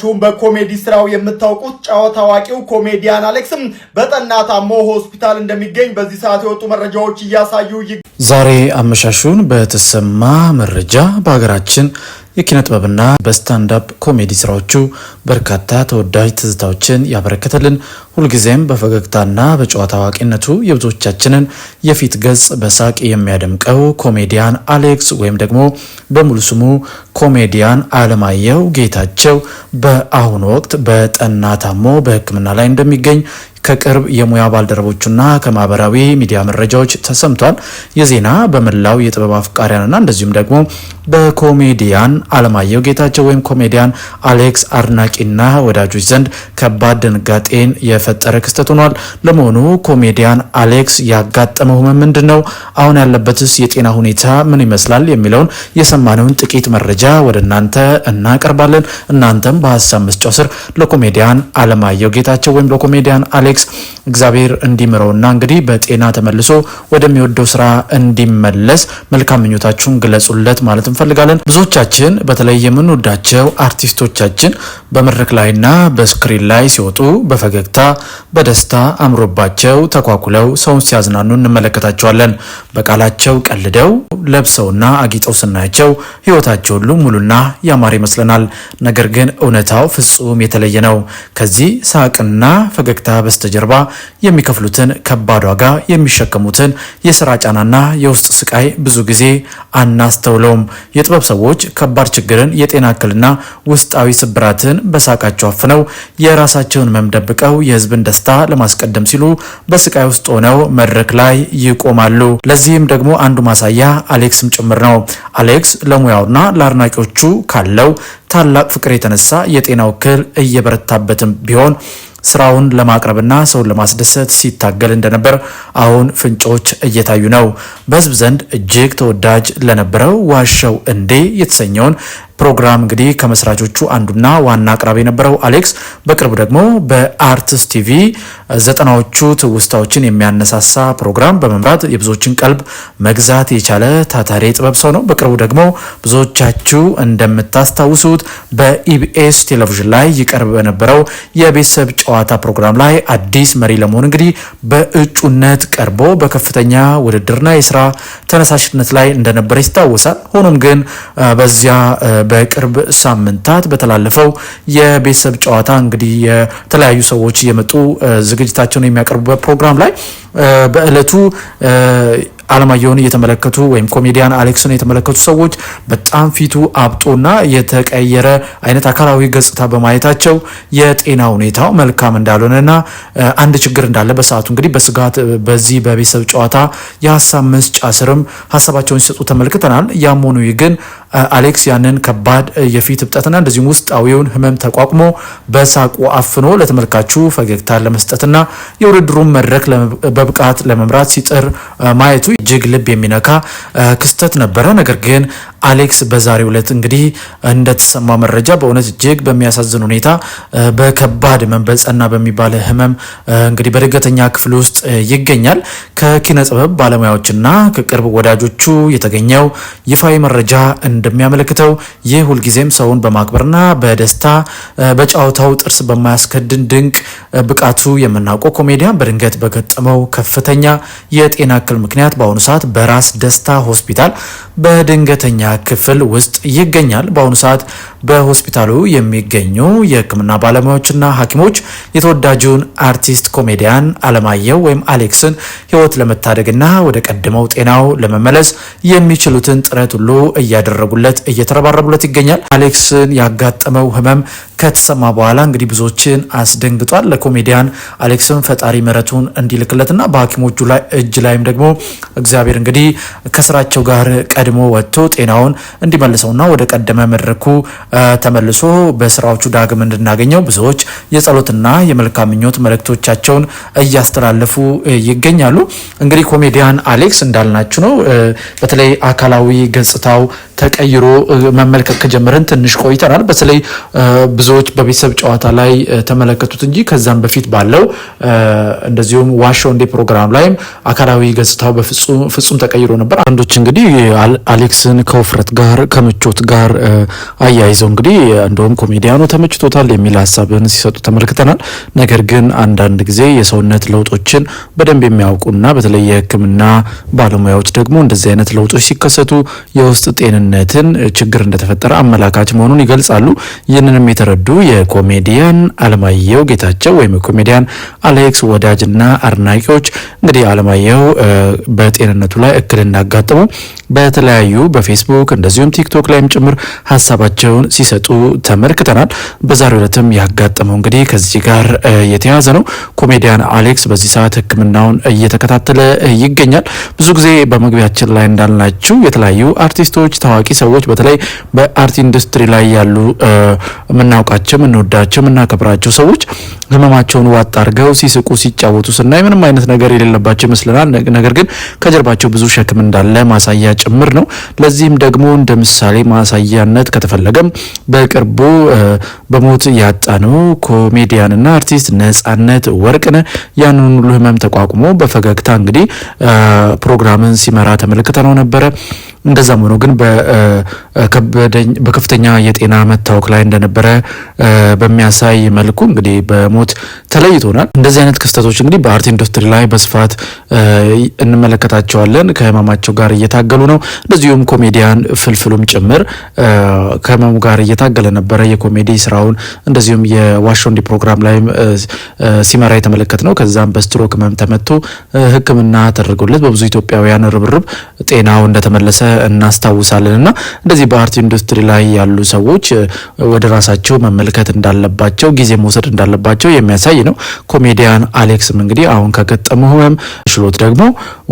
ሁላችሁም በኮሜዲ ስራው የምታውቁት ጨዋታ አዋቂው ኮሜዲያን አሌክስም በጠና ታሞ ሆስፒታል እንደሚገኝ በዚህ ሰዓት የወጡ መረጃዎች እያሳዩ ዛሬ አመሻሹን በተሰማ መረጃ በሀገራችን የኪነ ጥበብና በስታንዳፕ ኮሜዲ ስራዎቹ በርካታ ተወዳጅ ትዝታዎችን ያበረከተልን ሁልጊዜም በፈገግታና በጨዋታ አዋቂነቱ የብዙዎቻችንን የፊት ገጽ በሳቅ የሚያደምቀው ኮሜዲያን አሌክስ ወይም ደግሞ በሙሉ ስሙ ኮሜዲያን አለማየሁ ጌታቸው በአሁኑ ወቅት በጠና ታሞ በሕክምና ላይ እንደሚገኝ ከቅርብ የሙያ ባልደረቦቹና ከማህበራዊ ሚዲያ መረጃዎች ተሰምቷል። የዜና በመላው የጥበብ አፍቃሪያንና እንደዚሁም ደግሞ በኮሜዲያን አለማየሁ ጌታቸው ወይም ኮሜዲያን አሌክስ አድናቂና ወዳጆች ዘንድ ከባድ ድንጋጤን የፈጠረ ክስተት ሆኗል። ለመሆኑ ኮሜዲያን አሌክስ ያጋጠመው ህመም ምንድነው? አሁን ያለበትስ የጤና ሁኔታ ምን ይመስላል? የሚለውን የሰማነውን ጥቂት መረጃ ወደ እናንተ እናቀርባለን። እናንተም በሀሳብ መስጫው ስር ለኮሜዲያን አለማየሁ ጌታቸው ወይም ለኮሜዲያን አሌክስ እግዚአብሔር እንዲምረውና እንግዲህ በጤና ተመልሶ ወደሚወደው ስራ እንዲመለስ መልካም ምኞታችሁን ግለጹለት ማለት እንፈልጋለን። ብዙዎቻችን በተለይ የምንወዳቸው አርቲስቶቻችን በመድረክ ላይና በስክሪን ላይ ሲወጡ በፈገግታ በደስታ አምሮባቸው ተኳኩለው ሰውን ሲያዝናኑ እንመለከታቸዋለን። በቃላቸው ቀልደው ለብሰውና አጊጠው ስናያቸው ህይወታቸው ሁሉ ሙሉና ያማረ ይመስለናል። ነገር ግን እውነታው ፍጹም የተለየ ነው። ከዚህ ሳቅና ፈገግታ በስተጀርባ የሚከፍሉትን ከባድ ዋጋ የሚሸከሙትን የስራ ጫናና የውስጥ ስቃይ ብዙ ጊዜ አናስተውለውም። የጥበብ ሰዎች ከባድ ችግርን፣ የጤና እክልና ውስጣዊ ስብራትን በሳቃቸው አፍነው የራሳቸውን ህመም ደብቀው የህዝብን ደስታ ለማስቀደም ሲሉ በስቃይ ውስጥ ሆነው መድረክ ላይ ይቆማሉ። ለዚህም ደግሞ አንዱ ማሳያ አሌክስም ጭምር ነው። አሌክስ ለሙያውና ለአድናቂዎቹ ካለው ታላቅ ፍቅር የተነሳ የጤናው እክል እየበረታበትም ቢሆን ስራውን ለማቅረብና ሰውን ለማስደሰት ሲታገል እንደነበር አሁን ፍንጮች እየታዩ ነው። በህዝብ ዘንድ እጅግ ተወዳጅ ለነበረው ዋሻው እንዴ የተሰኘውን ፕሮግራም እንግዲህ ከመስራቾቹ አንዱና ዋና አቅራቢ የነበረው አሌክስ በቅርቡ ደግሞ በአርትስ ቲቪ ዘጠናዎቹ ትውስታዎችን የሚያነሳሳ ፕሮግራም በመምራት የብዙዎችን ቀልብ መግዛት የቻለ ታታሪ ጥበብ ሰው ነው። በቅርቡ ደግሞ ብዙዎቻችሁ እንደምታስታውሱት በኢቢኤስ ቴሌቪዥን ላይ ይቀርብ በነበረው የቤተሰብ ጨዋታ ፕሮግራም ላይ አዲስ መሪ ለመሆን እንግዲህ በእጩነት ቀርቦ በከፍተኛ ውድድርና የስራ ተነሳሽነት ላይ እንደነበረ ይታወሳል። ሆኖም ግን በዚያ በቅርብ ሳምንታት በተላለፈው የቤተሰብ ጨዋታ እንግዲህ የተለያዩ ሰዎች እየመጡ ዝግጅታቸውን የሚያቀርቡበት ፕሮግራም ላይ በእለቱ አለማየሁን እየተመለከቱ ወይም ኮሜዲያን አሌክስን የተመለከቱ ሰዎች በጣም ፊቱ አብጦና የተቀየረ አይነት አካላዊ ገጽታ በማየታቸው የጤና ሁኔታው መልካም እንዳልሆነና አንድ ችግር እንዳለ በሰዓቱ እንግዲህ በስጋት በዚህ በቤተሰብ ጨዋታ የሀሳብ መስጫ ስርም ሀሳባቸውን ሲሰጡ ተመልክተናል። ያም ሆኖ ግን አሌክስ ያንን ከባድ የፊት እብጠትና እንደዚሁም ውስጣዊውን ህመም ተቋቁሞ በሳቁ አፍኖ ለተመልካቹ ፈገግታ ለመስጠትና የውድድሩን መድረክ በብቃት ለመምራት ሲጥር ማየቱ እጅግ ልብ የሚነካ ክስተት ነበረ። ነገር ግን አሌክስ በዛሬው ዕለት እንግዲህ እንደተሰማ መረጃ በእውነት እጅግ በሚያሳዝን ሁኔታ በከባድ ህመም በጸና በሚባል ህመም እንግዲህ በድንገተኛ ክፍል ውስጥ ይገኛል። ከኪነ ጥበብ ባለሙያዎችና ከቅርብ ወዳጆቹ የተገኘው ይፋዊ መረጃ እንደሚያመለክተው ይህ ሁልጊዜም ሰውን በማክበርና በደስታ በጨዋታው ጥርስ በማያስከድን ድንቅ ብቃቱ የምናውቀው ኮሜዲያን በድንገት በገጠመው ከፍተኛ የጤና እክል ምክንያት በአሁኑ ሰዓት በራስ ደስታ ሆስፒታል በድንገተኛ ክፍል ውስጥ ይገኛል። በአሁኑ ሰዓት በሆስፒታሉ የሚገኙ የህክምና ባለሙያዎችና ሐኪሞች የተወዳጁን አርቲስት ኮሜዲያን አለማየሁ ወይም አሌክስን ህይወት ለመታደግና ወደ ቀደመው ጤናው ለመመለስ የሚችሉትን ጥረት ሁሉ እያደረጉለት እየተረባረቡለት ይገኛል። አሌክስን ያጋጠመው ህመም ከተሰማ በኋላ እንግዲህ ብዙዎችን አስደንግጧል። ለኮሜዲያን አሌክስን ፈጣሪ ምሕረቱን እንዲልክለትና በሐኪሞቹ ላይ እጅ ላይም ደግሞ እግዚአብሔር እንግዲህ ከስራቸው ጋር ቀድሞ ወጥቶ ጤናውን እንዲመልሰውና ወደ ቀደመ መድረኩ ተመልሶ በስራዎቹ ዳግም እንድናገኘው ብዙዎች የጸሎትና የመልካም ምኞት መልእክቶቻቸውን እያስተላለፉ ይገኛሉ። እንግዲህ ኮሜዲያን አሌክስ እንዳልናችሁ ነው። በተለይ አካላዊ ገጽታው ተቀይሮ መመልከት ከጀመረን ትንሽ ቆይተናል። በተለይ ብዙ ብዙዎች በቤተሰብ ጨዋታ ላይ ተመለከቱት እንጂ ከዛም በፊት ባለው እንደዚሁም ዋሾው እንደ ፕሮግራም ላይም አካላዊ ገጽታው በፍጹም ተቀይሮ ነበር። አንዶች እንግዲህ አሌክስን ከውፍረት ጋር ከምቾት ጋር አያይዘው እንግዲህ እንደውም ኮሜዲያኑ ተመችቶታል የሚል ሀሳብን ሲሰጡ ተመልክተናል። ነገር ግን አንዳንድ ጊዜ የሰውነት ለውጦችን በደንብ የሚያውቁና በተለይ የሕክምና ባለሙያዎች ደግሞ እንደዚህ አይነት ለውጦች ሲከሰቱ የውስጥ ጤንነትን ችግር እንደተፈጠረ አመላካች መሆኑን ይገልጻሉ። ይህንንም የተረዱ የኮሜዲያን አለማየሁ ጌታቸው ወይም የኮሜዲያን አሌክስ ወዳጅና አድናቂዎች እንግዲህ አለማየሁ በጤንነቱ ላይ እክል እንዳጋጠሙ በተለያዩ በፌስቡክ እንደዚሁም ቲክቶክ ላይም ጭምር ሀሳባቸውን ሲሰጡ ተመልክተናል። በዛሬው ዕለትም ያጋጠመው እንግዲህ ከዚህ ጋር የተያዘ ነው። ኮሜዲያን አሌክስ በዚህ ሰዓት ሕክምናውን እየተከታተለ ይገኛል። ብዙ ጊዜ በመግቢያችን ላይ እንዳልናችሁ የተለያዩ አርቲስቶች፣ ታዋቂ ሰዎች በተለይ በአርት ኢንዱስትሪ ላይ ያሉ የምናውቃቸው፣ የምንወዳቸው፣ የምናከብራቸው ሰዎች ህመማቸውን ዋጥ አድርገው ሲስቁ ሲጫወቱ ስናይ ምንም አይነት ነገር የሌለባቸው ይመስለናል። ነገር ግን ከጀርባቸው ብዙ ሸክም እንዳለ ማሳያ ጭምር ነው። ለዚህም ደግሞ እንደ ምሳሌ ማሳያነት ከተፈለገም በቅርቡ በሞት ያጣነው ኮሜዲያንና አርቲስት ነጻነት ወርቅነህ ያንን ሁሉ ህመም ተቋቁሞ በፈገግታ እንግዲህ ፕሮግራምን ሲመራ ተመልክተነው ነበረ። እንደዛም ሆኖ ግን በከፍተኛ የጤና መታወክ ላይ እንደነበረ በሚያሳይ መልኩ እንግዲህ በሞት ተለይቶናል። እንደዚህ አይነት ክስተቶች እንግዲህ በአርት ኢንዱስትሪ ላይ በስፋት እንመለከታቸዋለን። ከህመማቸው ጋር እየታገሉ ነው። እንደዚሁም ኮሜዲያን ፍልፍሉም ጭምር ከህመሙ ጋር እየታገለ ነበረ። የኮሜዲ ስራውን እንደዚሁም የዋሾው እንዲ ፕሮግራም ላይ ሲመራ የተመለከት ነው። ከዛም በስትሮክ ህመም ተመቶ ሕክምና ተደርጎለት በብዙ ኢትዮጵያውያን ርብርብ ጤናው እንደተመለሰ እናስታውሳለን። እና እንደዚህ በአርት ኢንዱስትሪ ላይ ያሉ ሰዎች ወደ ራሳቸው መመልከት እንዳለባቸው፣ ጊዜ መውሰድ እንዳለባቸው የሚያሳይ ነው። ኮሜዲያን አሌክስም እንግዲህ አሁን ከገጠመው ህመም ሽሎት ደግሞ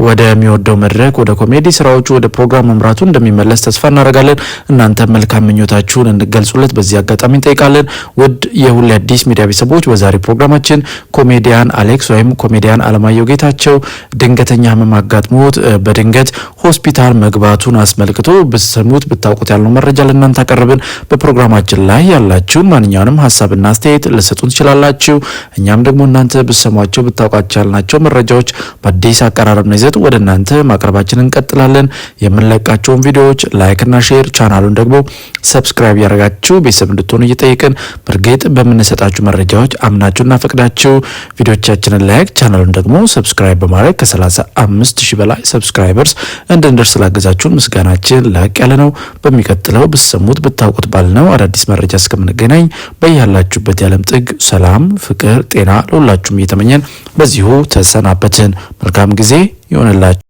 ወደሚወደው መድረክ፣ ወደ ኮሜዲ ስራዎቹ፣ ወደ ፕሮግራም መምራቱ እንደሚመለስ ተስፋ እናደርጋለን። እናንተ መልካም ምኞታችሁን እንገልጹለት በዚህ አጋጣሚ እንጠይቃለን። ውድ የሁሌ አዲስ ሚዲያ ቤተሰቦች በዛሬ ፕሮግራማችን ኮሜዲያን አሌክስ ወይም ኮሜዲያን አለማየሁ ጌታቸው ድንገተኛ ህመም አጋጥሞት በድንገት ሆስፒታል መግባቱን አስመልክቶ ብትሰሙት ብታውቁት ያለው መረጃ ለእናንተ አቀረብን። በፕሮግራማችን ላይ ያላችሁን ማንኛውንም ሀሳብና አስተያየት ልሰጡን ትችላላችሁ። እኛም ደግሞ እናንተ ብትሰሟቸው ብታውቋቸው ያልናቸው መረጃዎች በአዲስ አቀራረብ ነው ይዘት ወደ እናንተ ማቅረባችንን እንቀጥላለን። የምንለቃቸውን ቪዲዮዎች ላይክና ሼር፣ ቻናሉን ደግሞ ሰብስክራይብ ያደርጋችሁ ቤተሰብ እንድትሆኑ እየጠየቅን በእርግጥ በምንሰጣችሁ መረጃዎች አምናችሁና ፈቅዳችሁ ቪዲዮቻችንን ላይክ፣ ቻናሉን ደግሞ ሰብስክራይብ በማድረግ ከ35,000 በላይ ሰብስክራይበርስ እንድንደርስ ላገዛችሁን ምስጋናችን ላቅ ያለ ነው። በሚቀጥለው ብትሰሙት ብታውቁት ባልነው አዳዲስ መረጃ እስከምንገናኝ በያላችሁበት የዓለም ጥግ ሰላም፣ ፍቅር፣ ጤና ለሁላችሁም እየተመኘን በዚሁ ተሰናበትን። መልካም ጊዜ ይሆንላችሁ።